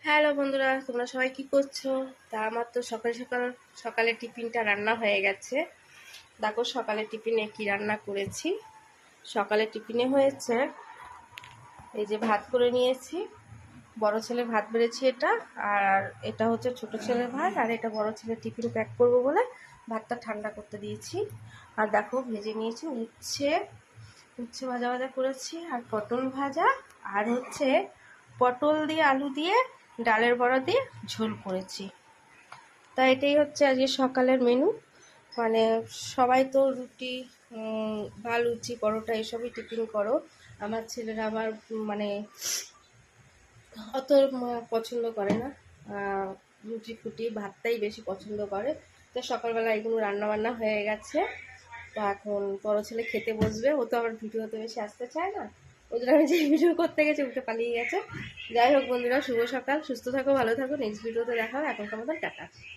Hello বন্ধুরা, তোমরা সবাই কি করছো? তা আমার তো সকাল সকাল সকালে টিফিনটা রান্না হয়ে গেছে। দেখো সকালে টিফিনে কি রান্না করেছি। সকালে টিফিনে হয়েছে এই যে ভাত করে নিয়েছি। বড় ছেলের ভাত বেড়েছি এটা, আর এটা হচ্ছে ছোট ছেলের ভাত, আর এটা বড় ছেলের টিফিন প্যাক করবো বলে ভাতটা ঠান্ডা করতে দিয়েছি। আর দেখো ভেজে নিয়েছি উচ্ছে উচ্ছে ভাজা ভাজা করেছি, আর পটল ভাজা, আর হচ্ছে পটল দিয়ে আলু দিয়ে ডালের বড়া দিয়ে ঝোল করেছি। তা এটাই হচ্ছে আজকে সকালের মেনু। মানে সবাই তো রুটি, বা লুচি পরোটা এসবই টিফিন করো। আমার ছেলেরা আবার মানে অত পছন্দ করে না, রুটি ফুটি ভাতটাই বেশি পছন্দ করে। তো সকালবেলা এগুলো রান্না বান্না হয়ে গেছে। তো এখন বড় ছেলে খেতে বসবে, ও তো আবার ভিডিওতে বেশি আসতে চায় না। ওদের আমি যে ভিডিও করতে গেছি উঠে পালিয়ে গেছে। যাই হোক বন্ধুরা, শুভ সকাল, সুস্থ থাকো, ভালো থাকো, নেক্সট ভিডিওতে দেখা হবে। এখনকার মতন টাটা।